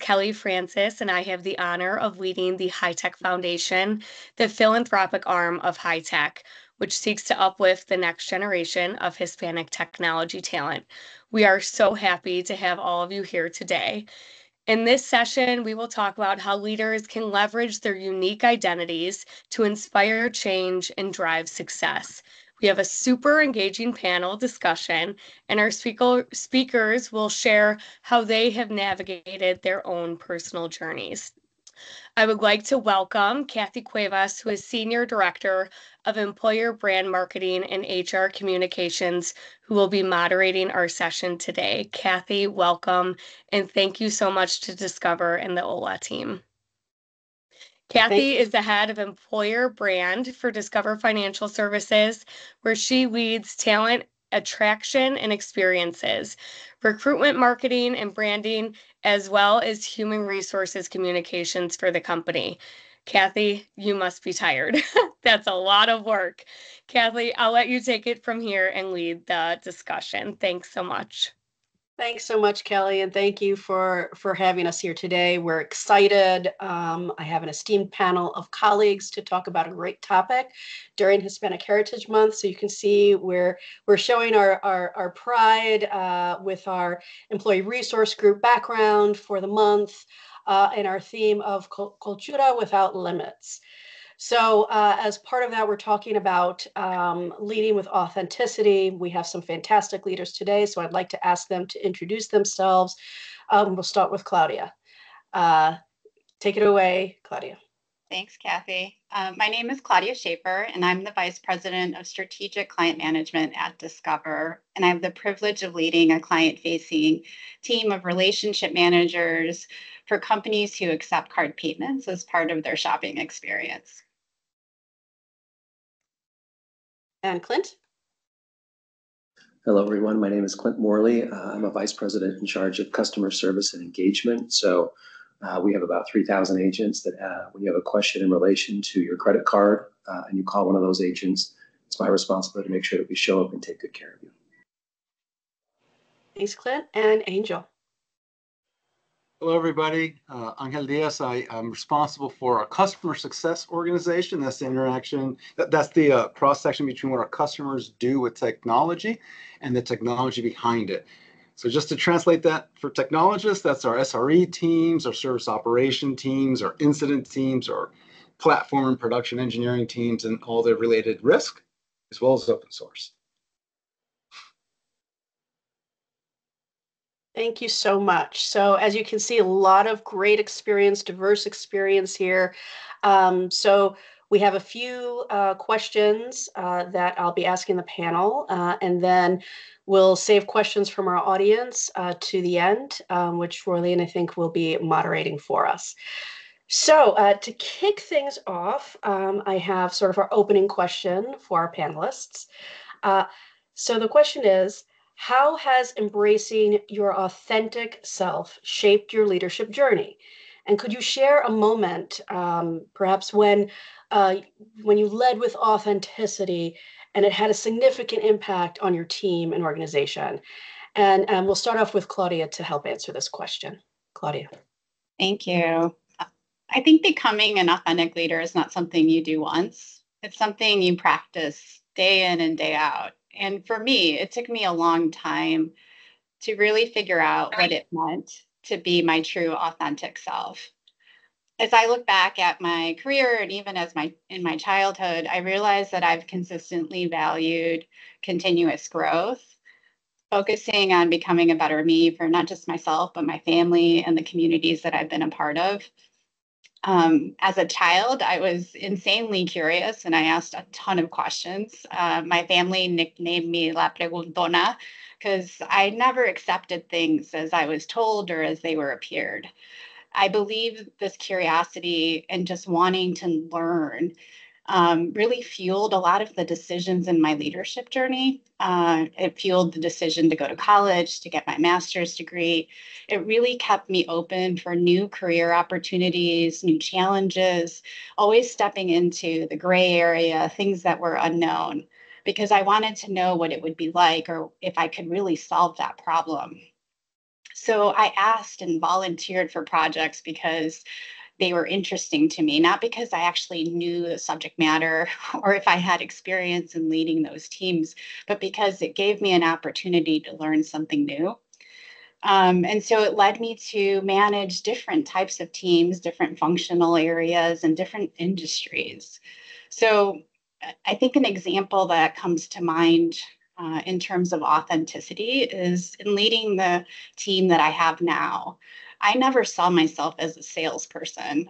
Kelly Francis, and I have the honor of leading the HITEC Foundation, the philanthropic arm of HITEC, which seeks to uplift the next generation of Hispanic technology talent. We are so happy to have all of you here today. In this session, we will talk about how leaders can leverage their unique identities to inspire change and drive success. We have a super engaging panel discussion, and our speakers will share how they have navigated their own personal journeys. I would like to welcome Kathy Cuevas, who is Senior Director of Employer Brand Marketing and HR Communications, who will be moderating our session today. Kathy, welcome, and thank you so much to Discover and the OLA team. Kathy is the head of Employer Brand for Discover Financial Services, where she leads talent attraction and experiences, recruitment marketing and branding, as well as human resources communications for the company. Kathy, you must be tired. That's a lot of work. Kathy, I'll let you take it from here and lead the discussion. Thanks so much. Thanks so much, Kelly, and thank you for having us here today. We're excited. I have an esteemed panel of colleagues to talk about a great topic during Hispanic Heritage Month. So you can see we're showing our pride with our employee resource group background for the month and our theme of Cultura Without Limits. So as part of that, we're talking about leading with authenticity. We have some fantastic leaders today, so I'd like to ask them to introduce themselves. We'll start with Claudia. Take it away, Claudia. Thanks, Kathy. My name is Claudia Schaefer, and I'm the Vice President of Strategic Client Management at Discover. And I have the privilege of leading a client-facing team of relationship managers for companies who accept card payments as part of their shopping experience. And Clint? Hello, everyone. My name is Clint Morley. I'm a vice president in charge of customer service and engagement. So we have about 3,000 agents that when you have a question in relation to your credit card and you call one of those agents, it's my responsibility to make sure that we show up and take good care of you. Thanks, Clint. And Angel. Hello, everybody. Angel Diaz. I am responsible for our customer success organization. That's the interaction, that's the cross-section between what our customers do with technology and the technology behind it. So just to translate that for technologists, that's our SRE teams, our service operation teams, our incident teams, our platform and production engineering teams, and all their related risk, as well as open source. Thank you so much. So as you can see, a lot of great experience, diverse experience here. So we have a few questions that I'll be asking the panel, and then we'll save questions from our audience to the end, which Roylene, I think, will be moderating for us. So to kick things off, I have sort of our opening question for our panelists. So the question is, how has embracing your authentic self shaped your leadership journey? And could you share a moment, perhaps when you led with authenticity and it had a significant impact on your team and organization? And we'll start off with Claudia to help answer this question. Claudia. Thank you. I think becoming an authentic leader is not something you do once. It's something you practice day in and day out. And for me, it took me a long time to really figure out what it meant to be my true authentic self. As I look back at my career and even in my childhood, I realized that I've consistently valued continuous growth, focusing on becoming a better me for not just myself, but my family and the communities that I've been a part of. As a child, I was insanely curious and I asked a ton of questions. My family nicknamed me La Preguntona because I never accepted things as I was told or as they were appeared. I believe this curiosity and just wanting to learn really fueled a lot of the decisions in my leadership journey. It fueled the decision to go to college, to get my master's degree. It really kept me open for new career opportunities, new challenges, always stepping into the gray area, things that were unknown, because I wanted to know what it would be like or if I could really solve that problem. So I asked and volunteered for projects because they were interesting to me, not because I actually knew the subject matter or if I had experience in leading those teams, but because it gave me an opportunity to learn something new. And so it led me to manage different types of teams, different functional areas, and different industries. So I think an example that comes to mind in terms of authenticity is in leading the team that I have now. I never saw myself as a salesperson.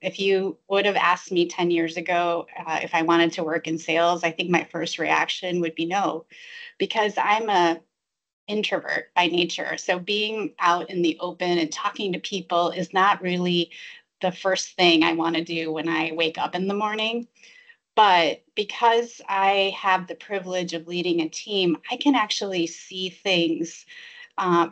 If you would have asked me 10 years ago if I wanted to work in sales, I think my first reaction would be no, because I'm a introvert by nature. So being out in the open and talking to people is not really the first thing I want to do when I wake up in the morning. But because I have the privilege of leading a team, I can actually see things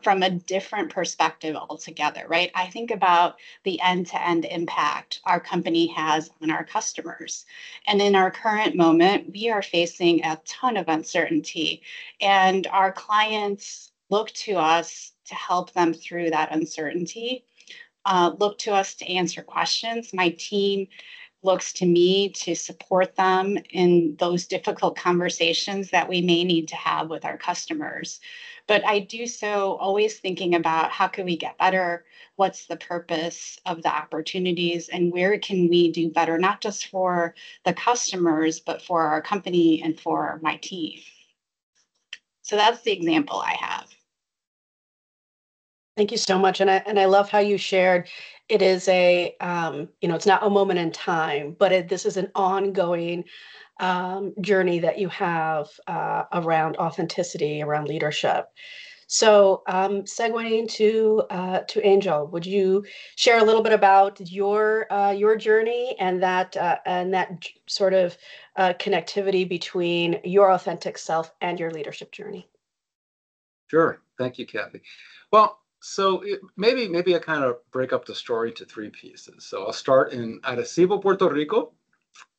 from a different perspective altogether, right? I think about the end-to-end impact our company has on our customers. And in our current moment, we are facing a ton of uncertainty, and our clients look to us to help them through that uncertainty, look to us to answer questions. My team looks to me to support them in those difficult conversations that we may need to have with our customers. But I do so always thinking about how can we get better? What's the purpose of the opportunities and where can we do better, not just for the customers, but for our company and for my team. So that's the example I have. Thank you so much. And I love how you shared it is a, it's not a moment in time, but this is an ongoing journey that you have around authenticity, around leadership. So segueing to Angel, would you share a little bit about your journey and that sort of connectivity between your authentic self and your leadership journey? Sure. Thank you, Kathy. Well, so maybe I kind of break up the story into three pieces. So I'll start in Arecibo, Puerto Rico.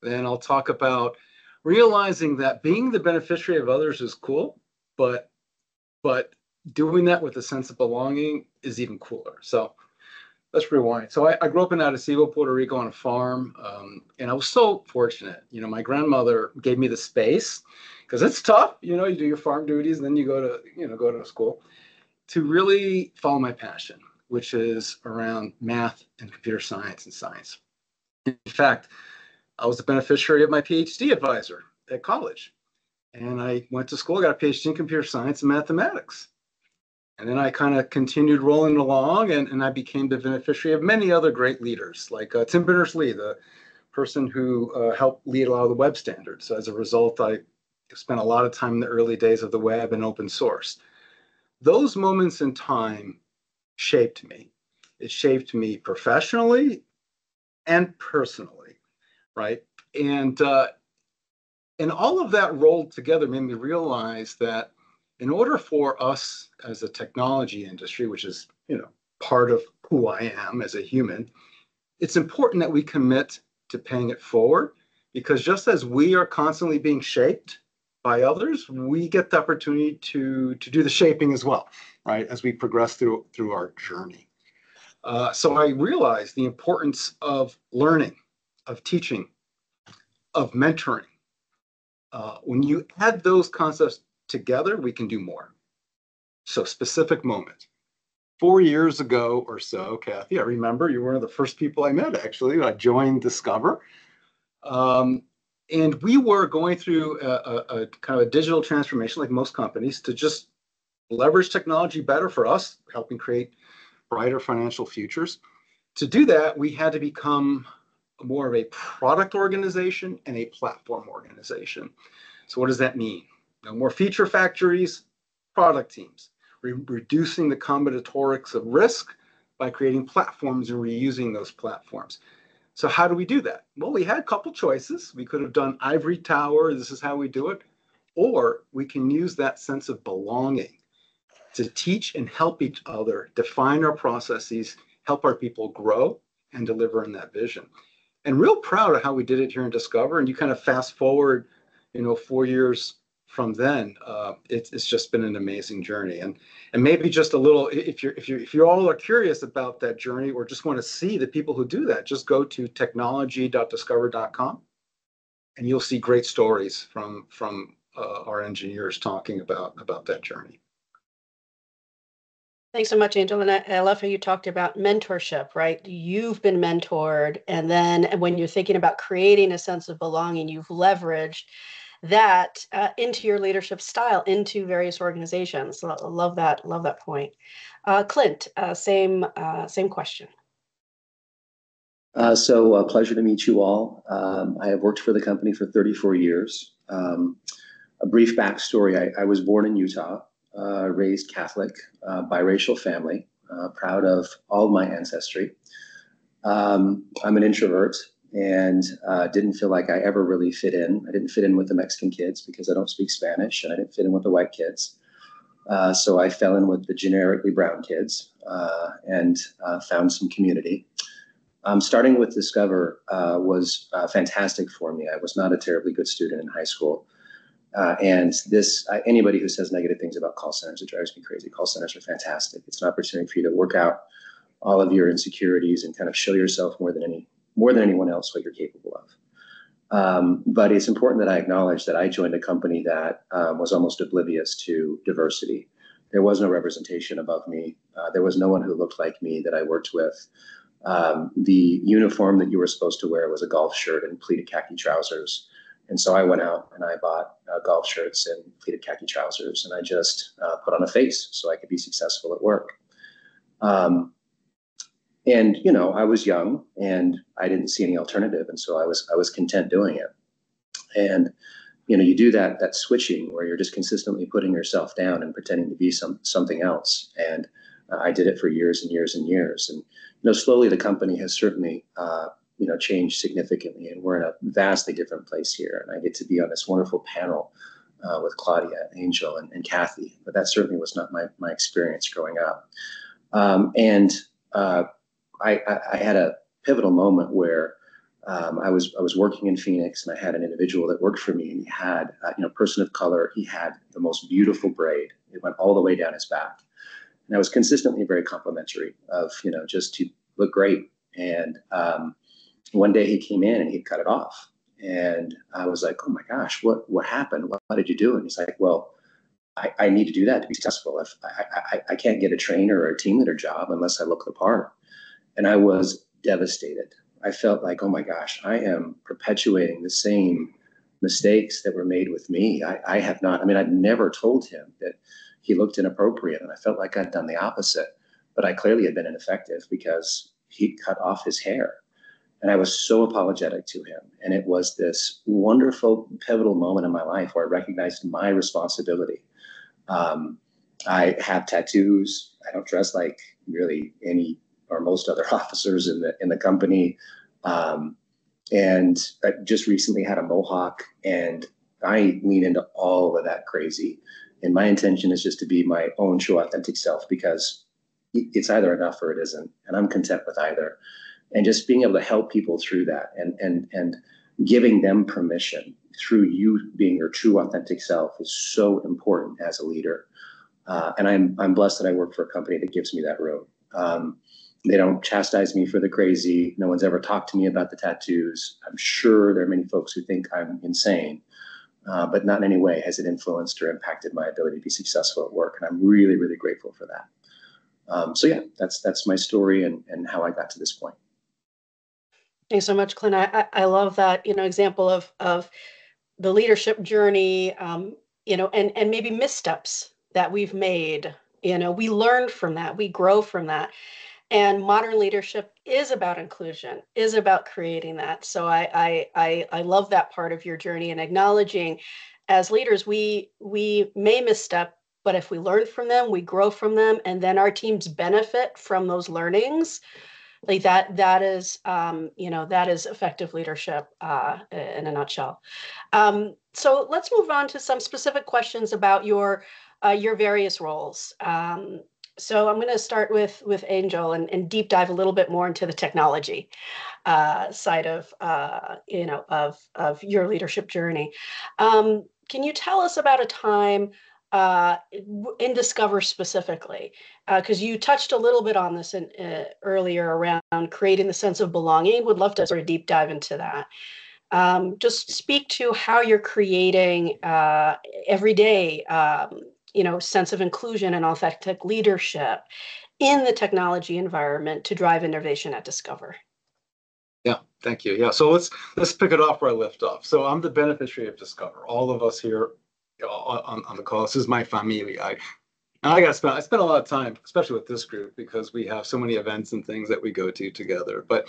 Then I'll talk about realizing that being the beneficiary of others is cool, but doing that with a sense of belonging is even cooler. So let's rewind. So I grew up in Arecibo, Puerto Rico on a farm, and I was so fortunate. My grandmother gave me the space because it's tough. You do your farm duties, and then you go to school to really follow my passion, which is around math and computer science and science. In fact, I was the beneficiary of my PhD advisor at college. And I went to school, got a PhD in computer science and mathematics. And then I kind of continued rolling along, and I became the beneficiary of many other great leaders, like Tim Berners-Lee, the person who helped lead a lot of the web standards. So as a result, I spent a lot of time in the early days of the web and open source. Those moments in time shaped me. It shaped me professionally and personally, right? And all of that rolled together made me realize that in order for us as a technology industry, which is part of who I am as a human, it's important that we commit to paying it forward, because just as we are constantly being shaped by others, we get the opportunity to do the shaping as well, right, as we progress through our journey. So I realized the importance of learning, of teaching, of mentoring. When you add those concepts together, we can do more. So specific moment. 4 years ago or so, Kathy, I remember you were one of the first people I met, actually. I joined Discover. And we were going through a kind of a digital transformation, like most companies, to just leverage technology better for us, helping create brighter financial futures. To do that, we had to become more of a product organization and a platform organization. So what does that mean? More feature factories, product teams, reducing the combinatorics of risk by creating platforms and reusing those platforms. So how do we do that? Well, we had a couple choices. We could have done ivory tower, this is how we do it, or we can use that sense of belonging to teach and help each other, define our processes, help our people grow and deliver in that vision. And real proud of how we did it here in Discover. And you kind of fast forward, 4 years from then, it's just been an amazing journey. And maybe just a little, if you all are curious about that journey or just want to see the people who do that, just go to technology.discover.com, and you'll see great stories from our engineers talking about that journey. Thanks so much, Angel. And I love how you talked about mentorship, right? You've been mentored. And then when you're thinking about creating a sense of belonging, you've leveraged that into your leadership style, into various organizations. So I love that. Love that point. Clint, same question. So a pleasure to meet you all. I have worked for the company for 34 years. A brief backstory, I was born in Utah, raised Catholic, biracial family, proud of all my ancestry. I'm an introvert and didn't feel like I ever really fit in. I didn't fit in with the Mexican kids because I don't speak Spanish, and I didn't fit in with the white kids. So I fell in with the generically brown kids and found some community. Starting with Discover was fantastic for me. I was not a terribly good student in high school. And anybody who says negative things about call centers, it drives me crazy. Call centers are fantastic. It's an opportunity for you to work out all of your insecurities and kind of show yourself more than anyone else what you're capable of. But it's important that I acknowledge that I joined a company that was almost oblivious to diversity. There was no representation above me. There was no one who looked like me that I worked with. The uniform that you were supposed to wear was a golf shirt and pleated khaki trousers. And so I went out and I bought golf shirts and pleated khaki trousers, and I just put on a face so I could be successful at work. And, you know, I was young and I didn't see any alternative. And so I was content doing it. And, you know, you do that switching where you're just consistently putting yourself down and pretending to be something else. And I did it for years and years and years. And, you know, slowly the company has certainly, changed significantly, and we're in a vastly different place here. And I get to be on this wonderful panel with Claudia, Angel, and Kathy. But that certainly was not my experience growing up. I had a pivotal moment where I was working in Phoenix, and I had an individual that worked for me, and he had, person of color. He had the most beautiful braid. It went all the way down his back. And I was consistently very complimentary of, just to look great. And one day he came in and he cut it off. And I was like, oh my gosh, what happened? What did you do? And he's like, well, I need to do that to be successful. If I can't get a trainer or a team leader job unless I look the part. And I was devastated. I felt like, oh my gosh, I am perpetuating the same mistakes that were made with me. I'd never told him that he looked inappropriate, and I felt like I'd done the opposite. But I clearly had been ineffective because he cut off his hair. And I was so apologetic to him. And it was this wonderful, pivotal moment in my life where I recognized my responsibility. I have tattoos. I don't dress like really any or most other officers in the company. And I just recently had a mohawk, and I lean into all of that crazy. And my intention is just to be my own true authentic self, because it's either enough or it isn't. And I'm content with either. And just being able to help people through that and giving them permission through you being your true authentic self is so important as a leader. And I'm blessed that I work for a company that gives me that room. They don't chastise me for the crazy. No one's ever talked to me about the tattoos. I'm sure there are many folks who think I'm insane, but not in any way has it influenced or impacted my ability to be successful at work. And I'm really, really grateful for that. So yeah, that's my story and how I got to this point. Thanks so much, Clint. I love that, example of the leadership journey, and maybe missteps that we've made. We learn from that, we grow from that. And modern leadership is about inclusion, is about creating that. So I love that part of your journey, and acknowledging as leaders, we may misstep, but if we learn from them, we grow from them, and then our teams benefit from those learnings. Like that is effective leadership in a nutshell. So let's move on to some specific questions about your various roles. So I'm going to start with Angel and deep dive a little bit more into the technology side of your leadership journey. can you tell us about a time in Discover specifically? Because you touched a little bit on this earlier around creating the sense of belonging. Would love to sort of deep dive into that. Just speak to how you're creating everyday, sense of inclusion and authentic leadership in the technology environment to drive innovation at Discover. Yeah, thank you. Yeah, so let's pick it off where I left off. So I'm the beneficiary of Discover. All of us here on the call. This is my family. I spend a lot of time, especially with this group, because we have so many events and things that we go to together. But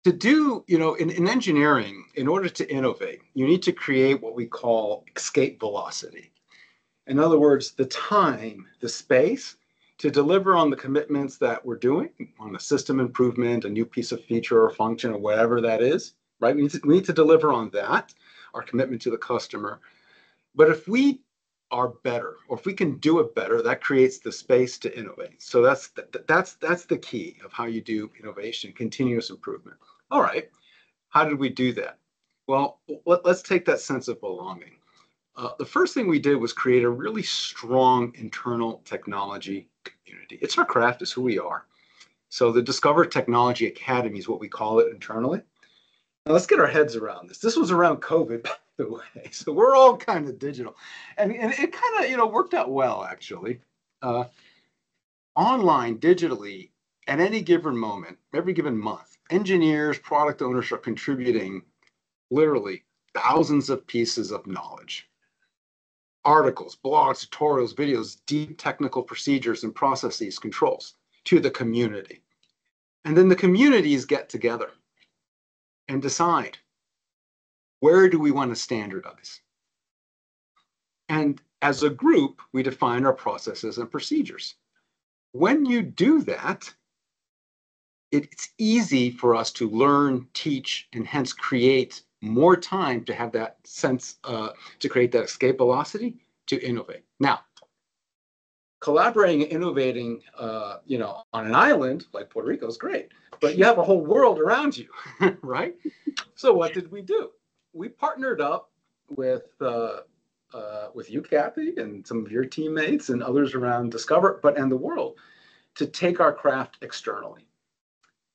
to do, in engineering, in order to innovate, you need to create what we call escape velocity. In other words, the time, the space to deliver on the commitments that we're doing on a system improvement, a new piece of feature or function or whatever that is, right? We need to deliver on that, our commitment to the customer. But if we are better, or if we can do it better, that creates the space to innovate. So that's the key of how you do innovation, continuous improvement. All right, how did we do that? Well, let's take that sense of belonging. The first thing we did was create a really strong internal technology community. It's our craft, it's who we are. So the Discover Technology Academy is what we call it internally. Now let's get our heads around this. This was around COVID, by the way. So we're all kind of digital. And it kind of, worked out well, actually. Online, digitally, at any given moment, every given month, engineers, product owners are contributing literally thousands of pieces of knowledge. Articles, blogs, tutorials, videos, deep technical procedures and processes, controls to the community. And then the communities get together and decide, where do we want to standardize? And as a group, we define our processes and procedures. When you do that, it's easy for us to learn, teach, and hence create more time to have that sense, to create that escape velocity to innovate. Now, collaborating and innovating, on an island like Puerto Rico is great, but you have a whole world around you, right? So what did we do? We partnered up with you, Kathy, and some of your teammates and others around Discover, and the world, to take our craft externally.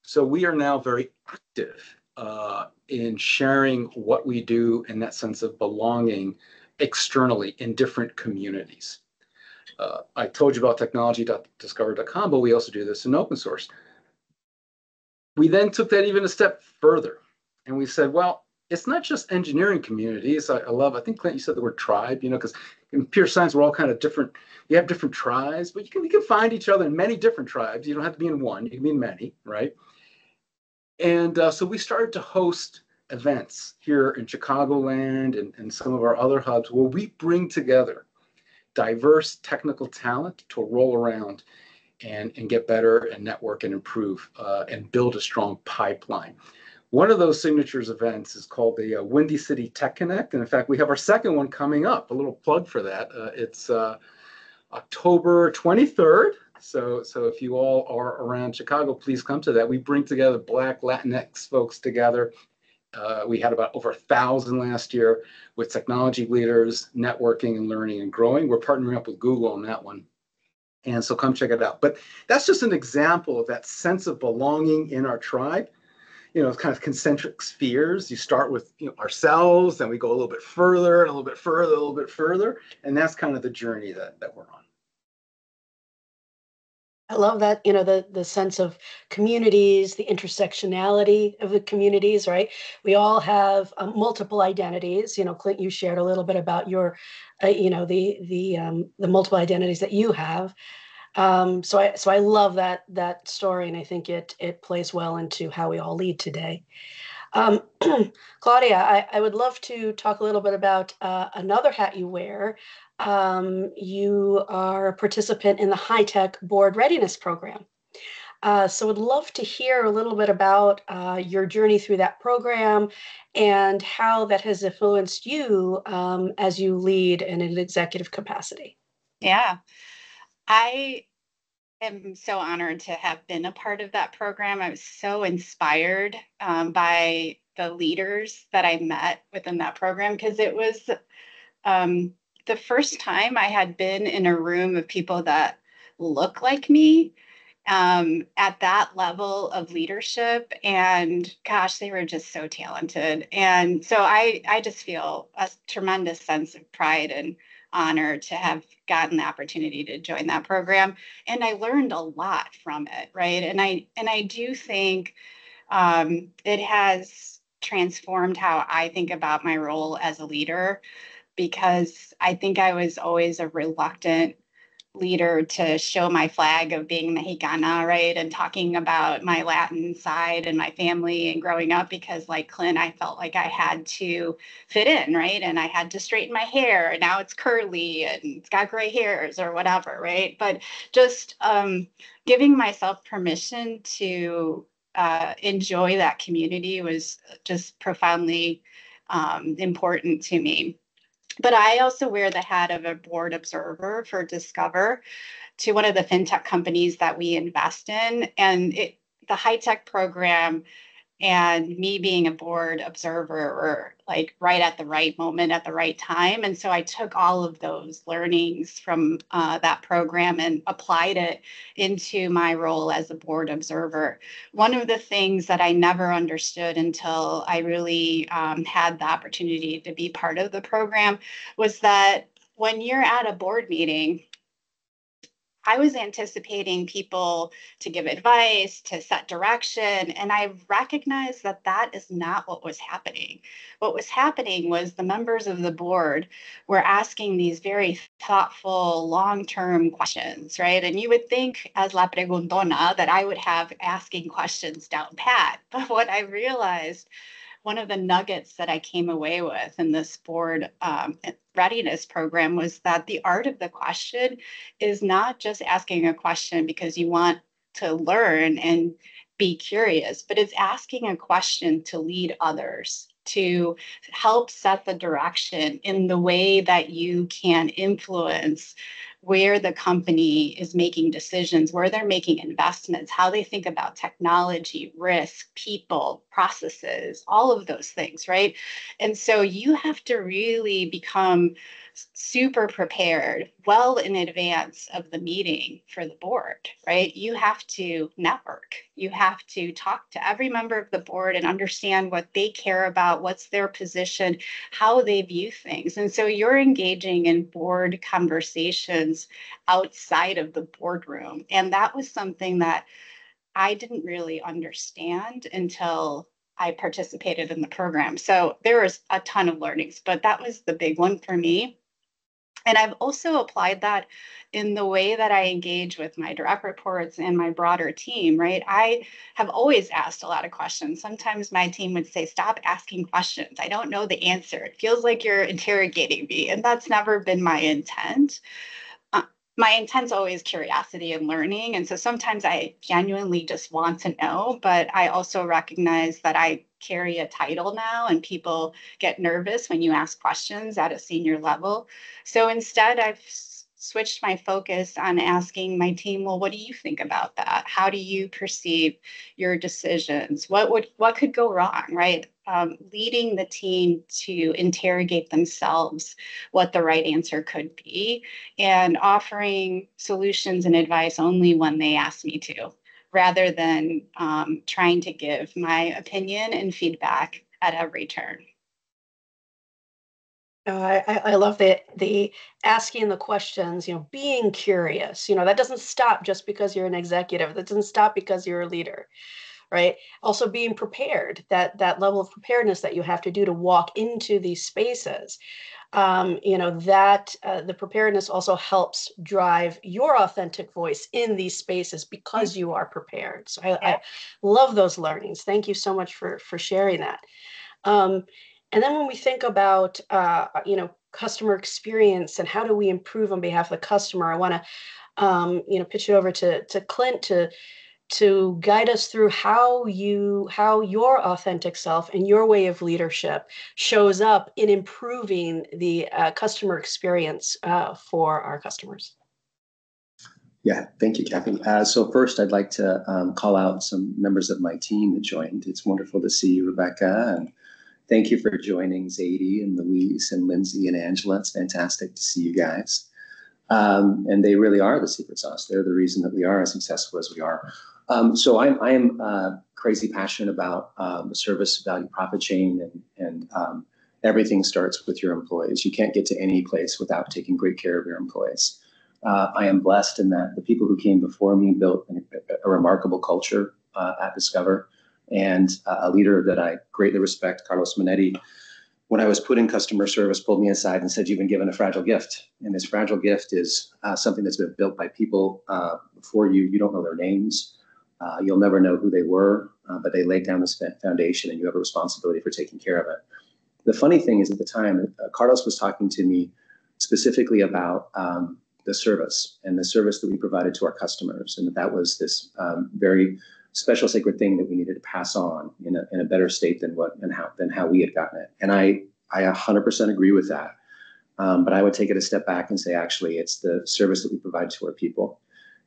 So we are now very active in sharing what we do and that sense of belonging externally in different communities. I told you about technology.discover.com, but we also do this in open source. We then took that even a step further, and we said, well, it's not just engineering communities. I think, Clint, you said the word tribe, because in pure science, we're all kind of different. You have different tribes, but you can find each other in many different tribes. You don't have to be in one, you can be in many, right? And so we started to host events here in Chicagoland and some of our other hubs where we bring together diverse technical talent to roll around and get better and network and improve and build a strong pipeline. One of those signatures events is called the Windy City Tech Connect. And in fact, we have our second one coming up, a little plug for that. It's October 23rd. So if you all are around Chicago, please come to that. We bring together Black Latinx folks together. We had about over 1,000 last year with technology leaders, networking and learning and growing. We're partnering up with Google on that one. And so come check it out. But that's just an example of that sense of belonging in our tribe. Kind of concentric spheres. You start with ourselves, then we go a little bit further, and a little bit further, a little bit further. And that's kind of the journey that we're on. I love that, the sense of communities, the intersectionality of the communities, right? We all have multiple identities. Clint, you shared a little bit about your, the multiple identities that you have. So I love that story, and I think it plays well into how we all lead today. Claudia, I would love to talk a little bit about another hat you wear. You are a participant in the HITEC Board Readiness Program. So would love to hear a little bit about your journey through that program and how that has influenced you as you lead in an executive capacity. Yeah, I am so honored to have been a part of that program. I was so inspired by the leaders that I met within that program, because it was the first time I had been in a room of people that look like me at that level of leadership. And gosh, they were just so talented. And so I just feel a tremendous sense of pride and honor to have gotten the opportunity to join that program. And I learned a lot from it, right? And I do think it has transformed how I think about my role as a leader, because I think I was always a reluctant leader to show my flag of being Mexicana, right? And talking about my Latin side and my family and growing up, because like Clint, I felt like I had to fit in, right? And I had to straighten my hair, and now it's curly and it's got gray hairs or whatever, right? But just giving myself permission to enjoy that community was just profoundly important to me. But I also wear the hat of a board observer for Discover, to one of the fintech companies that we invest in. And the HITEC program and me being a board observer were like right at the right moment at the right time. And so I took all of those learnings from that program and applied it into my role as a board observer. One of the things that I never understood until I really had the opportunity to be part of the program was that when you're at a board meeting, I was anticipating people to give advice, to set direction, and I recognized that that is not what was happening. What was happening was the members of the board were asking these very thoughtful, long-term questions, right? And you would think, as La Preguntona, that I would have asking questions down pat. But what I realized, one of the nuggets that I came away with in this board readiness program, was that the art of the question is not just asking a question because you want to learn and be curious, but it's asking a question to lead others, to help set the direction in the way that you can influence where the company is making decisions, where they're making investments, how they think about technology, risk, people, processes, all of those things, right? And so you have to really become super prepared well in advance of the meeting for the board, right? You have to network. You have to talk to every member of the board and understand what they care about, what's their position, how they view things. And so you're engaging in board conversations outside of the boardroom. And that was something that I didn't really understand until I participated in the program. So there was a ton of learnings, but that was the big one for me. And I've also applied that in the way that I engage with my direct reports and my broader team, right? I have always asked a lot of questions. Sometimes my team would say, stop asking questions. I don't know the answer. It feels like you're interrogating me. And that's never been my intent. My intent's always curiosity and learning. And so sometimes I genuinely just want to know, but I also recognize that I carry a title now and people get nervous when you ask questions at a senior level. So instead, I've switched my focus on asking my team, well, what do you think about that? How do you perceive your decisions? What could go wrong, right? Leading the team to interrogate themselves what the right answer could be, and offering solutions and advice only when they ask me to, rather than trying to give my opinion and feedback at every turn. I love the asking the questions, being curious. That doesn't stop just because you're an executive. That doesn't stop because you're a leader, right? Also being prepared, that level of preparedness that you have to do to walk into these spaces. The preparedness also helps drive your authentic voice in these spaces because you are prepared. So I love those learnings. Thank you so much for sharing that. And then when we think about, customer experience and how do we improve on behalf of the customer, I want to, pitch it over to Clint to guide us through how your authentic self and your way of leadership shows up in improving the customer experience for our customers. Yeah, thank you, Kathy. So first, I'd like to call out some members of my team that joined. It's wonderful to see you, Rebecca, and thank you for joining Zadie and Louise and Lindsay and Angela. It's fantastic to see you guys. And they really are the secret sauce. They're the reason that we are as successful as we are. So I'm crazy passionate about the service value profit chain, and everything starts with your employees. You can't get to any place without taking great care of your employees. I am blessed in that the people who came before me built a remarkable culture at Discover, and a leader that I greatly respect, Carlos Minetti, when I was put in customer service, pulled me aside and said, "You've been given a fragile gift. And this fragile gift is something that's been built by people before you. You don't know their names. You'll never know who they were, but they laid down this foundation and you have a responsibility for taking care of it." The funny thing is, at the time, Carlos was talking to me specifically about the service and the service that we provided to our customers, and that was this very special sacred thing that we needed to pass on in a better state than how we had gotten it. And I 100% agree with that. But I would take it a step back and say, actually, it's the service that we provide to our people.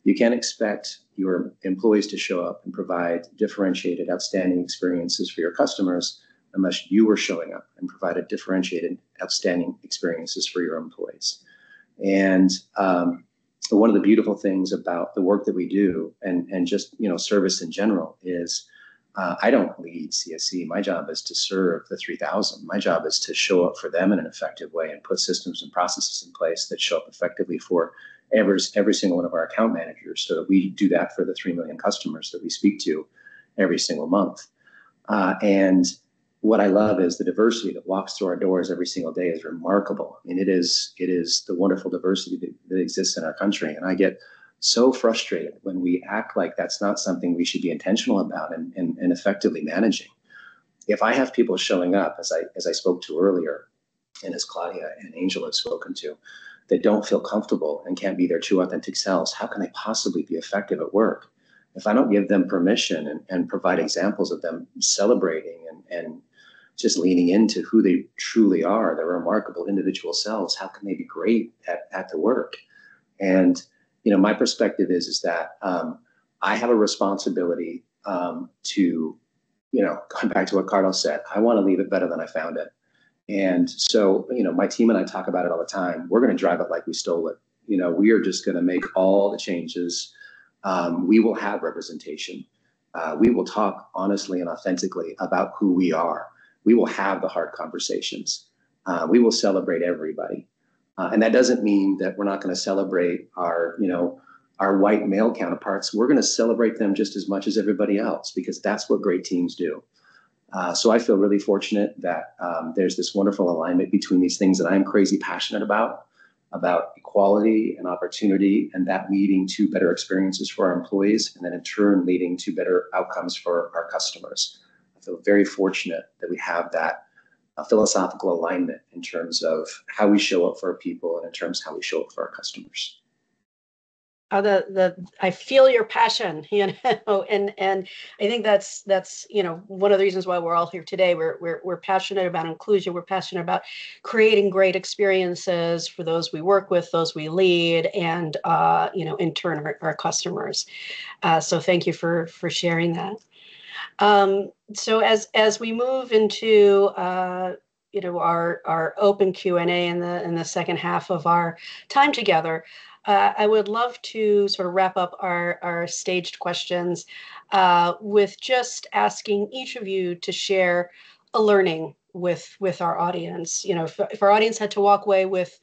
You can't expect your employees to show up and provide differentiated, outstanding experiences for your customers unless you were showing up and provided differentiated, outstanding experiences for your employees. And one of the beautiful things about the work that we do, and just service in general, is I don't lead CSC. My job is to serve the 3,000. My job is to show up for them in an effective way and put systems and processes in place that show up effectively for every single one of our account managers, so that we do that for the 3 million customers that we speak to every single month. And what I love is the diversity that walks through our doors every single day is remarkable. And it is the wonderful diversity that exists in our country. And I get so frustrated when we act like that's not something we should be intentional about and effectively managing. If I have people showing up, as I spoke to earlier, and as Claudia and Angel have spoken to, that don't feel comfortable and can't be their true authentic selves, how can they possibly be effective at work? If I don't give them permission and provide examples of them celebrating and just leaning into who they truly are, their remarkable individual selves, how can they be great at the work? And my perspective is that I have a responsibility to, going back to what Carlos said, I want to leave it better than I found it. And so, my team and I talk about it all the time. We're going to drive it like we stole it. We are just going to make all the changes. We will have representation. We will talk honestly and authentically about who we are. We will have the hard conversations. We will celebrate everybody. And that doesn't mean that we're not going to celebrate our white male counterparts. We're going to celebrate them just as much as everybody else, because that's what great teams do. So I feel really fortunate that there's this wonderful alignment between these things that I'm crazy passionate about equality and opportunity, and that leading to better experiences for our employees, and then in turn leading to better outcomes for our customers. I feel very fortunate that we have that philosophical alignment in terms of how we show up for our people and in terms of how we show up for our customers. I feel your passion, and I think that's one of the reasons why we're all here today. We're passionate about inclusion. We're passionate about creating great experiences for those we work with, those we lead, and in turn our customers. So thank you for sharing that. So as we move into our open Q&A in the second half of our time together, I would love to sort of wrap up our staged questions with just asking each of you to share a learning with our audience. If our audience had to walk away with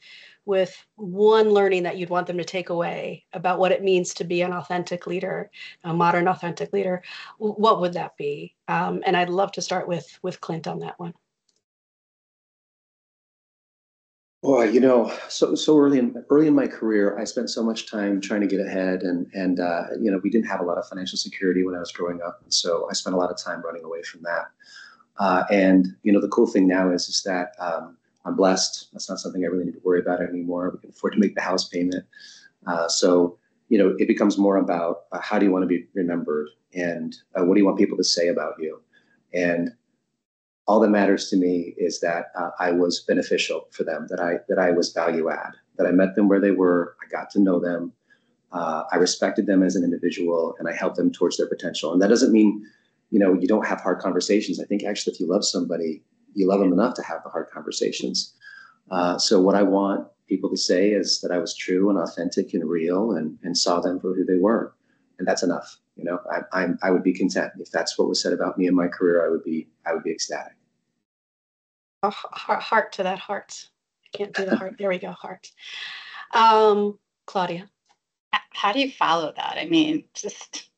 one learning that you'd want them to take away about what it means to be an authentic leader, a modern authentic leader, what would that be? And I'd love to start with Clint on that one. Well, so early in my career, I spent so much time trying to get ahead, and we didn't have a lot of financial security when I was growing up, and so I spent a lot of time running away from that. And the cool thing now is that I'm blessed. That's not something I really need to worry about anymore. We can afford to make the house payment. So it becomes more about how do you want to be remembered, and what do you want people to say about you, and all that matters to me is that I was beneficial for them, that I was value add, that I met them where they were, I got to know them, I respected them as an individual, and I helped them towards their potential. And that doesn't mean, you don't have hard conversations. I think actually if you love somebody, you love them enough to have the hard conversations. So what I want people to say is that I was true and authentic and real, and saw them for who they were. And that's enough. I would be content. If that's what was said about me in my career, I would be ecstatic. A heart to that heart. I can't do the heart. There we go, heart. Claudia. How do you follow that? I mean, just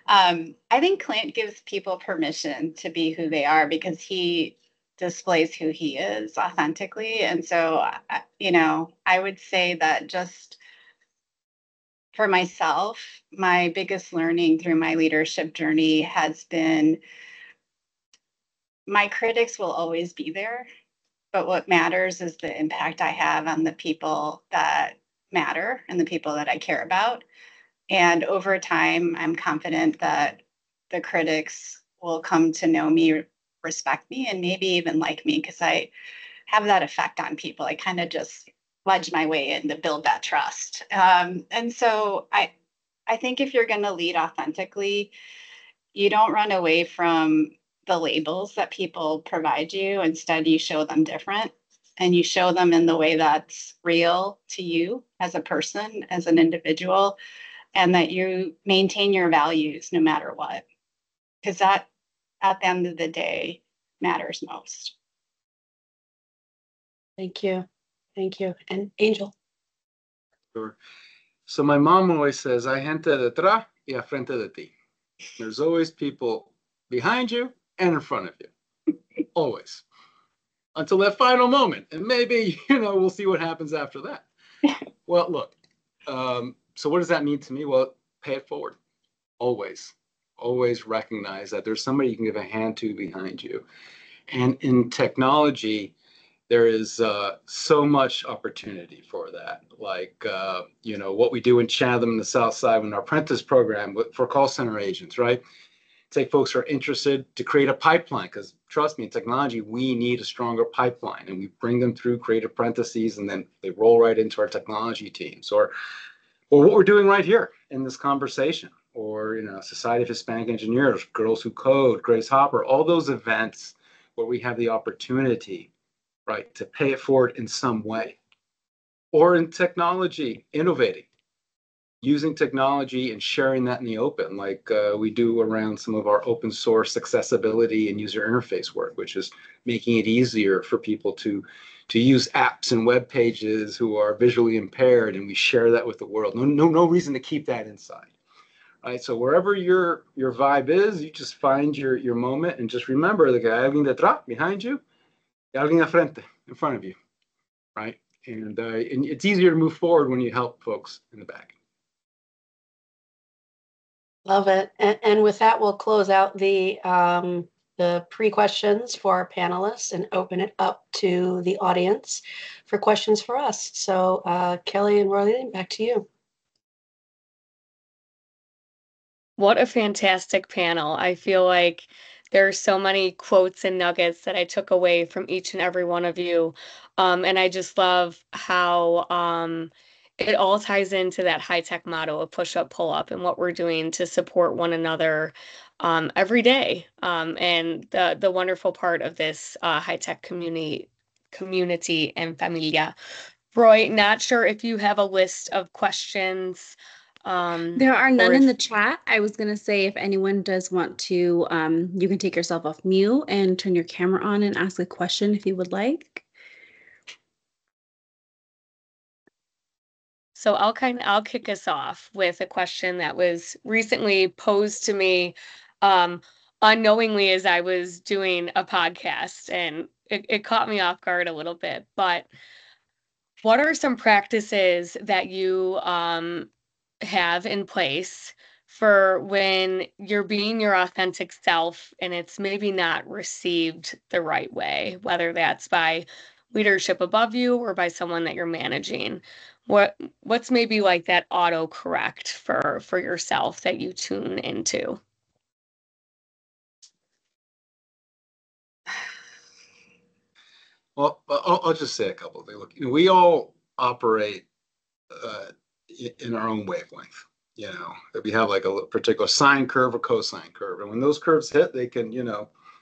I think Clint gives people permission to be who they are because he displays who he is authentically. And so, I would say that just for myself, my biggest learning through my leadership journey has been my critics will always be there, but what matters is the impact I have on the people that matter and the people that I care about. And over time, I'm confident that the critics will come to know me, respect me, and maybe even like me because I have that effect on people. I kind of just fudge my way in to build that trust. And so I think if you're going to lead authentically, you don't run away from the labels that people provide you. Instead, you show them different and you show them in the way that's real to you as a person, as an individual, and that you maintain your values no matter what. Because that, at the end of the day, matters most. Thank you. Thank you. And Angel. Sure. So my mom always says, hay gente detrás y a frente de ti. There's always people behind you and in front of you. Always. Until that final moment. And maybe, we'll see what happens after that. Well, look, so what does that mean to me? Well, pay it forward. Always. Always recognize that there's somebody you can give a hand to behind you. And in technology, there is so much opportunity for that. Like, what we do in Chatham in the South Side in our apprentice program for call center agents, right? Take folks who are interested to create a pipeline, because trust me, in technology, we need a stronger pipeline, and we bring them through create apprentices, and then they roll right into our technology teams, or what we're doing right here in this conversation, or Society of Hispanic Engineers, Girls Who Code, Grace Hopper, all those events where we have the opportunity, right, to pay it forward in some way, or in technology, innovating, using technology and sharing that in the open, like we do around some of our open source accessibility and user interface work, which is making it easier for people to use apps and web pages who are visually impaired, and we share that with the world. No reason to keep that inside. Right, so wherever your vibe is, you just find your moment, and just remember that hay alguien detrás, behind you, hay alguien al frente, in front of you, right? And it's easier to move forward when you help folks in the back. Love it. And with that, we'll close out the pre-questions for our panelists and open it up to the audience for questions for us. So Kelly and Roy, back to you. What a fantastic panel. I feel like there are so many quotes and nuggets that I took away from each and every one of you. And I just love how it all ties into that high-tech motto of push up, pull up, and what we're doing to support one another every day. And the wonderful part of this high-tech community and familia. Roy, not sure if you have a list of questions. There are none in the chat. I was going to say, if anyone does want to, you can take yourself off mute and turn your camera on and ask a question if you would like. So I'll kick us off with a question that was recently posed to me unknowingly as I was doing a podcast, and it caught me off guard a little bit. But what are some practices that you have in place for when you're being your authentic self and it's maybe not received the right way, whether that's by leadership above you or by someone that you're managing? What's maybe like that autocorrect for yourself that you tune into? Well, I'll just say a couple of things. Look, we all operate in our own wavelength. If we have like a particular sine curve or cosine curve, and when those curves hit, they can,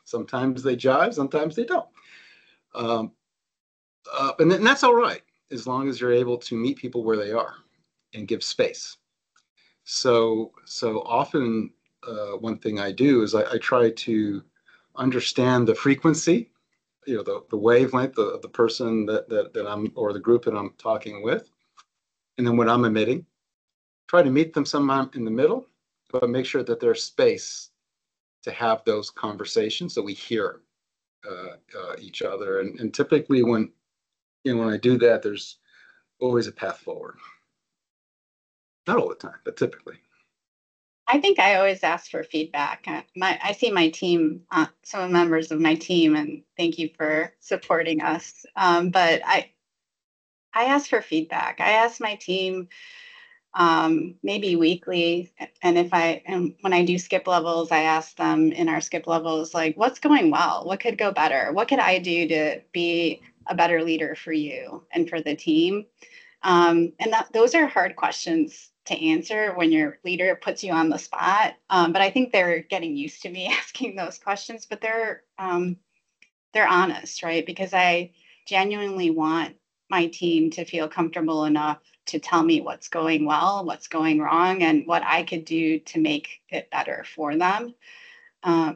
sometimes they jive, sometimes they don't. And that's all right, as long as you're able to meet people where they are and give space. So often, one thing I do is I try to understand the frequency, the wavelength of the person that I'm, or the group that I'm talking with, and then what I'm emitting. Try to meet them sometime in the middle, but make sure that there's space to have those conversations so we hear each other. And typically, when I do that, there's always a path forward. Not all the time, but typically. I think I always ask for feedback. I see my team, some members of my team, and thank you for supporting us. But I ask for feedback. I ask my team maybe weekly, and when I do skip levels, I ask them in our skip levels, like, what's going well? What could go better? What could I do to be a better leader for you and for the team? And those are hard questions to answer when your leader puts you on the spot. But I think they're getting used to me asking those questions, but they're honest, right? Because I genuinely want my team to feel comfortable enough to tell me what's going well, what's going wrong, and what I could do to make it better for them.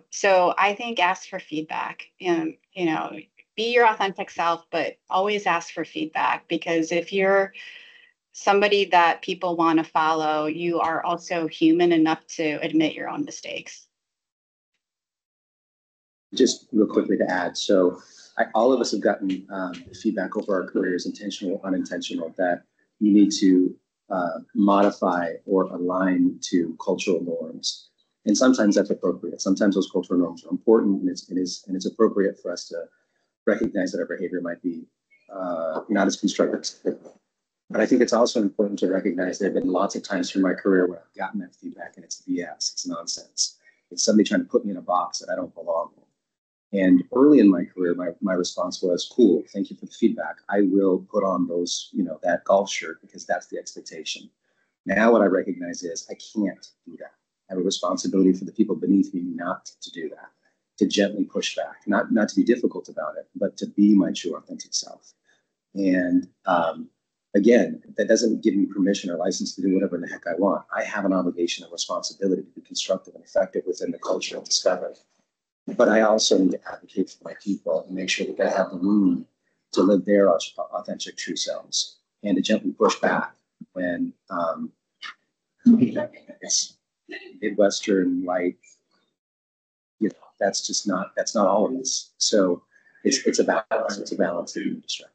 So I think ask for feedback, and be your authentic self, but always ask for feedback, because if you're somebody that people want to follow, you are also human enough to admit your own mistakes. Just real quickly to add, so all of us have gotten feedback over our careers, intentional or unintentional, that you need to modify or align to cultural norms. And sometimes that's appropriate. Sometimes those cultural norms are important, and it's appropriate for us to recognize that our behavior might be not as constructive. But I think it's also important to recognize there have been lots of times through my career where I've gotten that feedback and it's BS, it's nonsense. It's somebody trying to put me in a box that I don't belong in. And early in my career, my response was, cool, thank you for the feedback. I will put on those, that golf shirt because that's the expectation. Now what I recognize is I can't do that. I have a responsibility for the people beneath me not to do that, to gently push back, not to be difficult about it, but to be my true authentic self. And again, that doesn't give me permission or license to do whatever the heck I want. I have an obligation and responsibility to be constructive and effective within the culture of Discovery. But I also need to advocate for my people and make sure that they have the room to live their authentic, true selves, and to gently push back when it's Midwestern, like, that's not all of us. So it's a balance. It's a balance that you need to strike.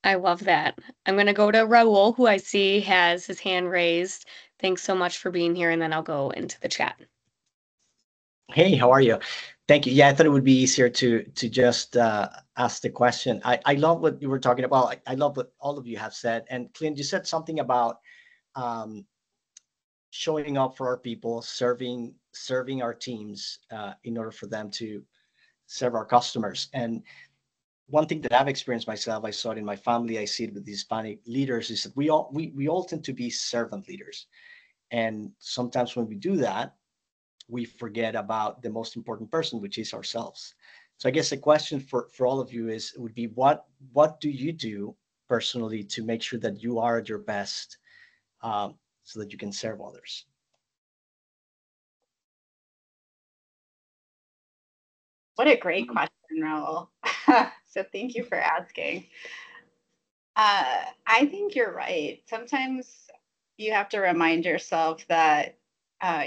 I love that. I'm going to go to Raul, who I see has his hand raised. Thanks so much for being here, and then I'll go into the chat. Hey, how are you? Thank you. Yeah, I thought it would be easier to just ask the question. I love what you were talking about. I love what all of you have said. And Clint, you said something about showing up for our people, serving our teams in order for them to serve our customers. And one thing that I've experienced myself, I saw it in my family, I see it with the Hispanic leaders, is that we all tend to be servant leaders. And sometimes when we do that, we forget about the most important person, which is ourselves. So I guess the question for all of you would be, what do you do personally to make sure that you are at your best so that you can serve others? What a great question, Raul. So thank you for asking. I think you're right. Sometimes you have to remind yourself that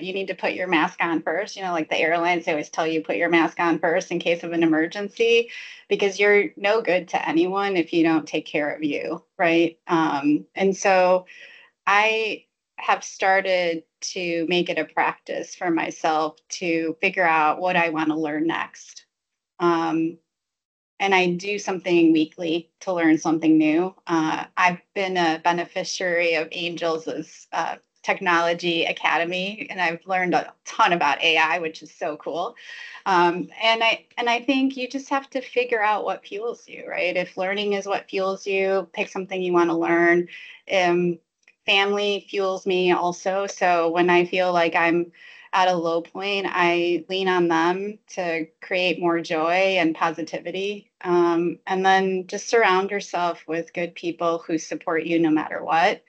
you need to put your mask on first. Like the airlines, they always tell you put your mask on first in case of an emergency, because you're no good to anyone if you don't take care of you, right? And so I have started to make it a practice for myself to figure out what I want to learn next. And I do something weekly to learn something new. I've been a beneficiary of Angel's technology academy, and I've learned a ton about AI, which is so cool. And I think you just have to figure out what fuels you, right? If learning is what fuels you, pick something you want to learn. Family fuels me also. So when I feel like I'm at a low point, I lean on them to create more joy and positivity. And then just surround yourself with good people who support you no matter what.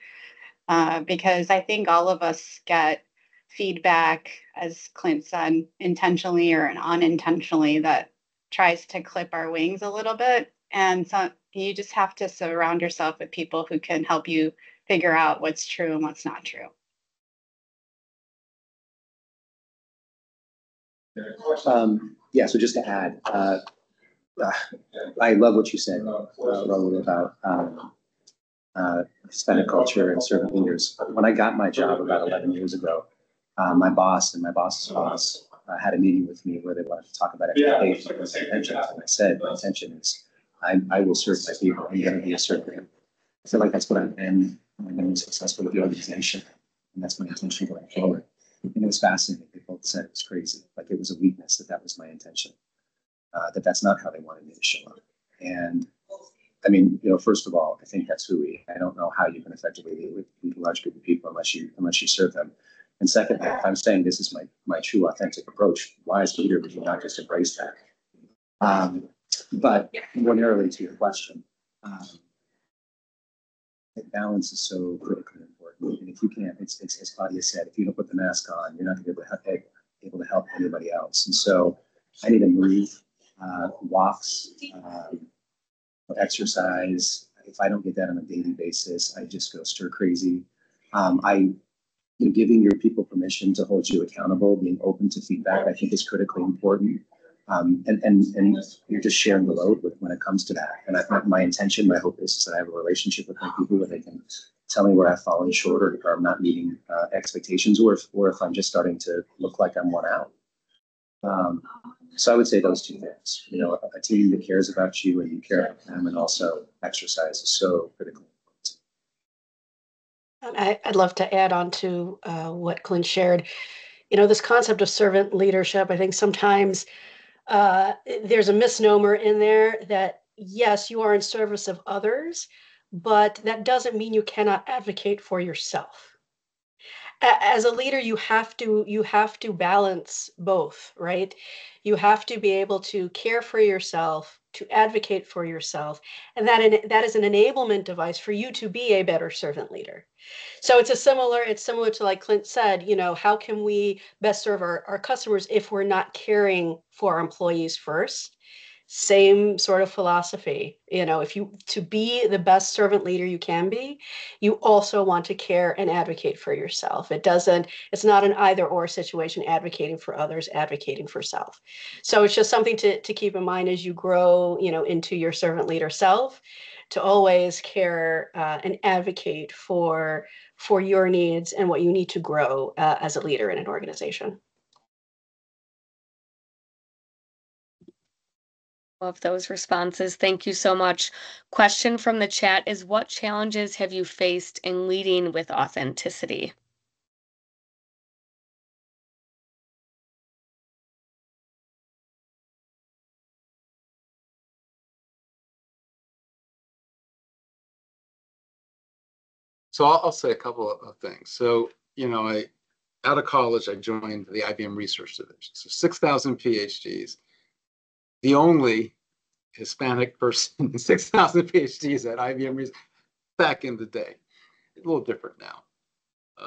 Because I think all of us get feedback, as Clint said, intentionally or unintentionally, that tries to clip our wings a little bit. And so you just have to surround yourself with people who can help you figure out what's true and what's not true. Yeah, so just to add, I love what you said, Raul, about Hispanic culture and servant leaders. When I got my job about 11 years ago, my boss and my boss's boss had a meeting with me where they wanted to talk about expectations and intentions. And I said, my intention is I will serve my people. I'm going to be a servant. I feel like that's what I'm going to be successful with the organization. And that's my intention going forward. And it was fascinating. They both said it was crazy. Like it was a weakness that was my intention. That's not how they wanted me to show up. And I mean, first of all, I think that's hooey. I don't know how you can effectively lead a large group of people unless you serve them. And secondly, if I'm saying this is my true authentic approach, why as a leader would you not just embrace that? But more narrowly to your question, balance is so critically important. And if you can't, it's as Claudia said, if you don't put the mask on, you're not going to be able to help anybody else. And so I need to move, walks, exercise. If I don't get that on a daily basis, I just go stir crazy. Giving your people permission to hold you accountable, being open to feedback, I think is critically important. And you're just sharing the load when it comes to that. And I think my intention, my hope is that I have a relationship with my people where they can tell me where I've fallen short or I'm not meeting expectations, or if I'm just starting to look like I'm one out. So I would say those two things. A team that cares about you and you care about them, and also exercise is so critical. And I'd love to add on to what Clint shared. This concept of servant leadership, I think sometimes there's a misnomer in there that, yes, you are in service of others, but that doesn't mean you cannot advocate for yourself. As a leader, you have to balance both, right? You have to be able to care for yourself, to advocate for yourself, and that is an enablement device for you to be a better servant leader. So it's similar to, like Clint said, how can we best serve our customers if we're not caring for our employees first? Same sort of philosophy. If to be the best servant leader you can be, you also want to care and advocate for yourself. It's not an either or situation, advocating for others, advocating for self. So it's just something to keep in mind as you grow, into your servant leader self, to always care and advocate for your needs and what you need to grow as a leader in an organization. Love those responses. Thank you so much. Question from the chat is, what challenges have you faced in leading with authenticity? So I'll say a couple of things. So, out of college, I joined the IBM Research Division. So 6,000 PhDs. The only Hispanic person, 6,000 PhDs at IBM Research back in the day. A little different now.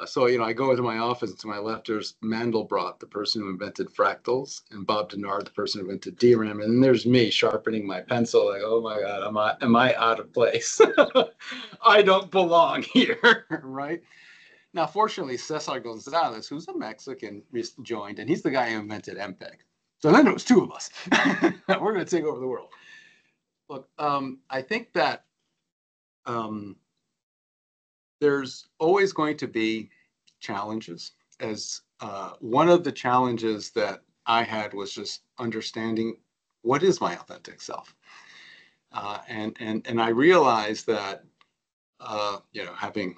So I go into my office, and to my left, there's Mandelbrot, the person who invented fractals, and Bob Denard, the person who invented DRAM. And then there's me sharpening my pencil, like, oh my God, am I out of place? I don't belong here, right? Now, fortunately, Cesar Gonzalez, who's a Mexican, joined, and he's the guy who invented MPEG. So then it was two of us. We're going to take over the world. Look, I think that there's always going to be challenges. As one of the challenges that I had was just understanding what is my authentic self, and I realized that having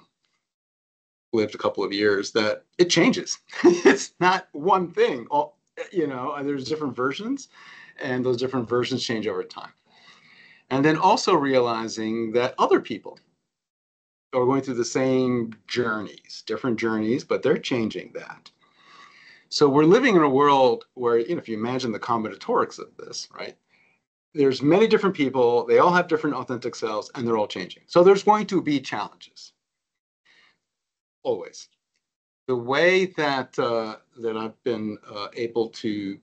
lived a couple of years, that it changes. It's not one thing. There's different versions, and those different versions change over time. And then also realizing that other people are going through the same journeys, different journeys, but they're changing that. So we're living in a world where, if you imagine the combinatorics of this, right? There's many different people, they all have different authentic selves, and they're all changing. So there's going to be challenges, always. The way that I've been able to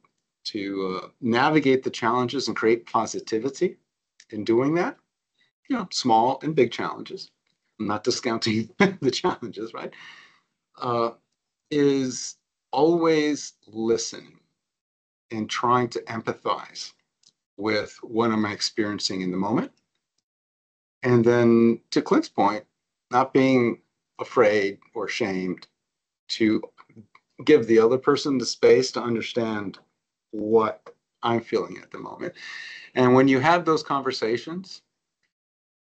navigate the challenges and create positivity in doing that, small and big challenges, I'm not discounting the challenges, right? Is always listening and trying to empathize with what am I experiencing in the moment. And then to Clint's point, not being afraid or ashamed to give the other person the space to understand what I'm feeling at the moment. And when you have those conversations,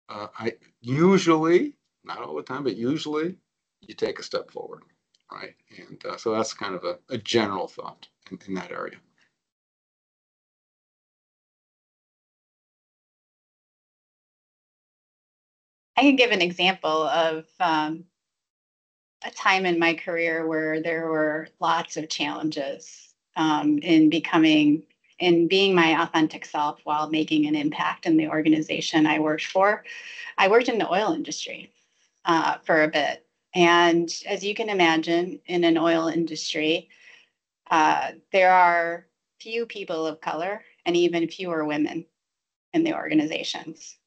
I usually, not all the time, but usually you take a step forward, right? And so that's kind of a general thought in that area. I can give an example of a time in my career where there were lots of challenges in being my authentic self while making an impact in the organization I worked for. I worked in the oil industry for a bit. And as you can imagine, in an oil industry, there are few people of color and even fewer women in the organizations.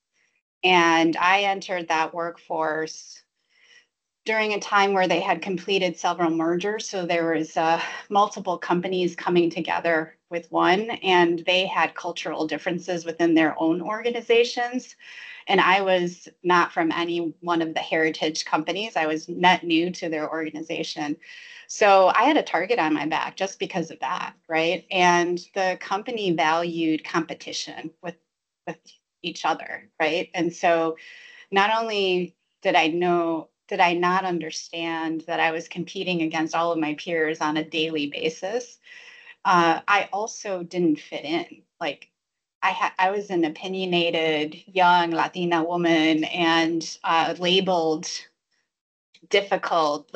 And I entered that workforce during a time where they had completed several mergers. So there was multiple companies coming together with one, and they had cultural differences within their own organizations. And I was not from any one of the heritage companies. I was net new to their organization. So I had a target on my back just because of that, right? And the company valued competition with each other, right? And so not only did I not understand that I was competing against all of my peers on a daily basis, I also didn't fit in. Like I was an opinionated young Latina woman and labeled difficult,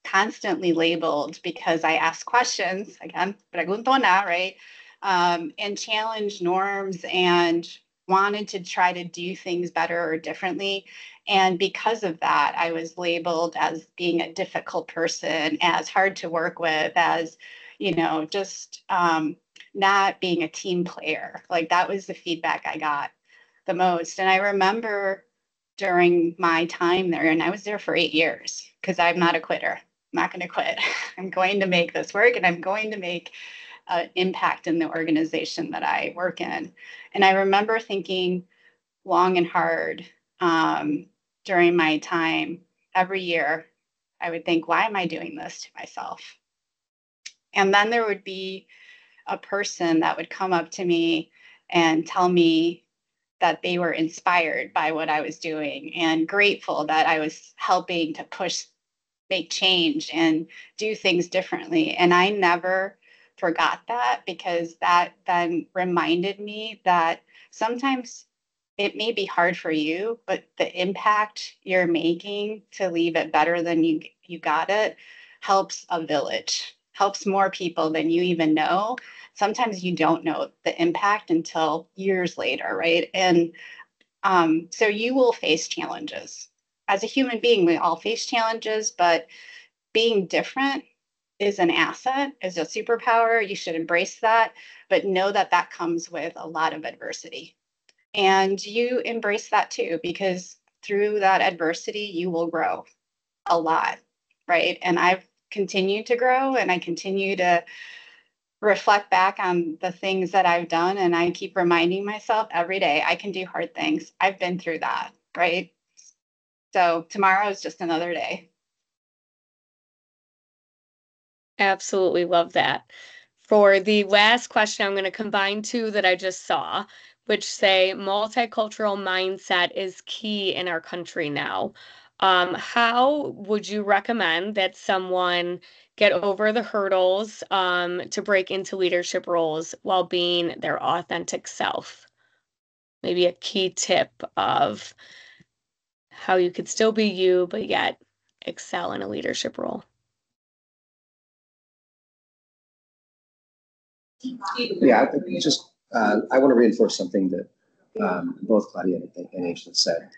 constantly labeled because I asked questions, again, preguntona, right? And challenged norms and wanted to try to do things better or differently. And because of that, I was labeled as being a difficult person, as hard to work with, as, just not being a team player. Like that was the feedback I got the most. And I remember during my time there, and I was there for 8 years because I'm not a quitter. I'm not going to quit. I'm going to make this work, and I'm going to make an impact in the organization that I work in. And I remember thinking long and hard during my time. Every year, I would think, why am I doing this to myself? And then there would be a person that would come up to me and tell me that they were inspired by what I was doing and grateful that I was helping to make change and do things differently. And I never forgot that, because that then reminded me that sometimes it may be hard for you, but the impact you're making to leave it better than you got it helps a village, helps more people than you even know. Sometimes you don't know the impact until years later, right? And so you will face challenges. As a human being, we all face challenges, but being different is an asset, is a superpower. You should embrace that, but know that that comes with a lot of adversity. And you embrace that too, because through that adversity, you will grow a lot, right? And I've continued to grow, and I continue to reflect back on the things that I've done. And I keep reminding myself every day, I can do hard things. I've been through that, right? So tomorrow is just another day. Absolutely love that. For the last question, I'm going to combine two that I just saw, which say multicultural mindset is key in our country now. How would you recommend that someone get over the hurdles to break into leadership roles while being their authentic self? Maybe a key tip of how you could still be you, but yet excel in a leadership role. Yeah, I want to reinforce something that both Claudia and Angela said.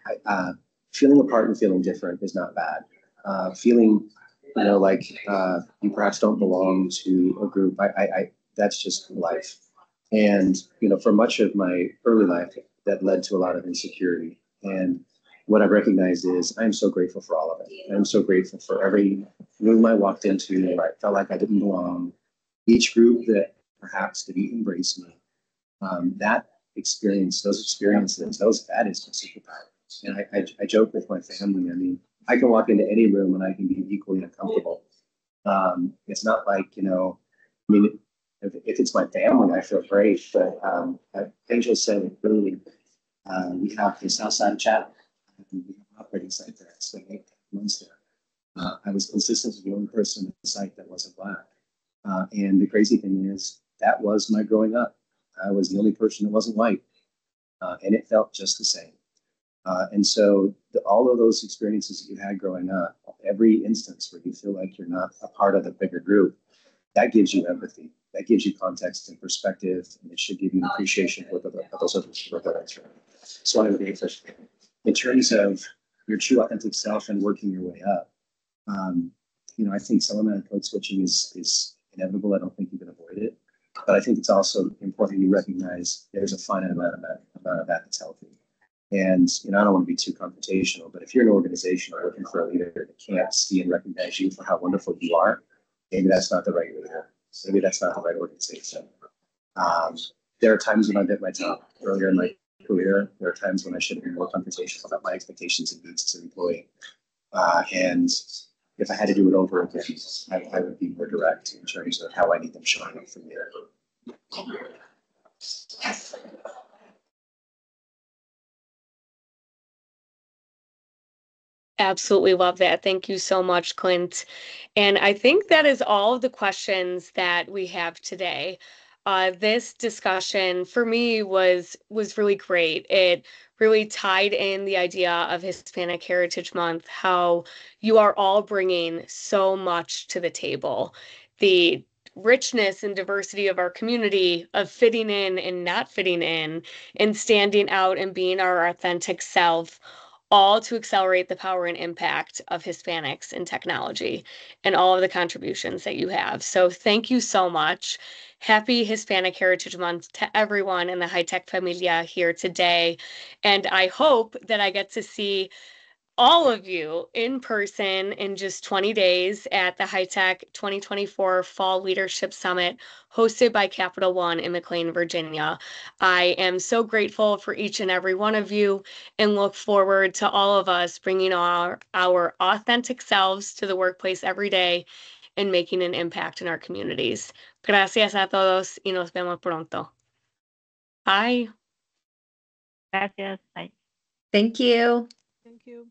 Feeling apart and feeling different is not bad. Feeling, like you perhaps don't belong to a group. That's just life. And for much of my early life, that led to a lot of insecurity. And what I've recognized is I'm so grateful for all of it. I'm so grateful for every room I walked into where I felt like I didn't belong. Each group that perhaps didn't embrace me. That experience, those experiences, that is my superpower. And I joke with my family. I mean, I can walk into any room and I can be equally uncomfortable. It's not like, I mean, if it's my family, I feel great. But Angel said, really, we have the South Side of Chatham. We have an operating site there. It's like 8 months there. I was consistently the only person at the site that wasn't Black. And the crazy thing is, that was my growing up. I was the only person that wasn't white. And it felt just the same. And so all of those experiences that you had growing up, every instance where you feel like you're not a part of the bigger group, that gives you empathy. That gives you context and perspective, and it should give you an appreciation for those others who are going through. So I would be in terms of your true authentic self and working your way up. I think some amount of code switching is inevitable. I don't think you can avoid it. But I think it's also important you recognize there's a finite amount of that that's healthy. And I don't want to be too confrontational, but if you're an organization or working for a leader that can't see and recognize you for how wonderful you are, maybe that's not the right leader. Maybe that's not the right organization. There are times when I've hit my top earlier in my career. There are times when I should have been more confrontational about my expectations and needs as an employee. And if I had to do it over again, I would be more direct in terms of how I need them showing up for me. Absolutely love that. Thank you so much, Clint. And I think that is all of the questions that we have today. This discussion for me was really great. It really tied in the idea of Hispanic Heritage Month, how you are all bringing so much to the table. The richness and diversity of our community, of fitting in and not fitting in, and standing out and being our authentic self, all to accelerate the power and impact of Hispanics in technology and all of the contributions that you have. So thank you so much. Happy Hispanic Heritage Month to everyone in the HITEC Familia here today. And I hope that I get to see all of you in person in just 20 days at the HITEC 2024 Fall Leadership Summit hosted by Capital One in McLean, Virginia. I am so grateful for each and every one of you and look forward to all of us bringing our authentic selves to the workplace every day and making an impact in our communities. Gracias a todos y nos vemos pronto. Bye. Gracias. Bye. Thank you. Thank you.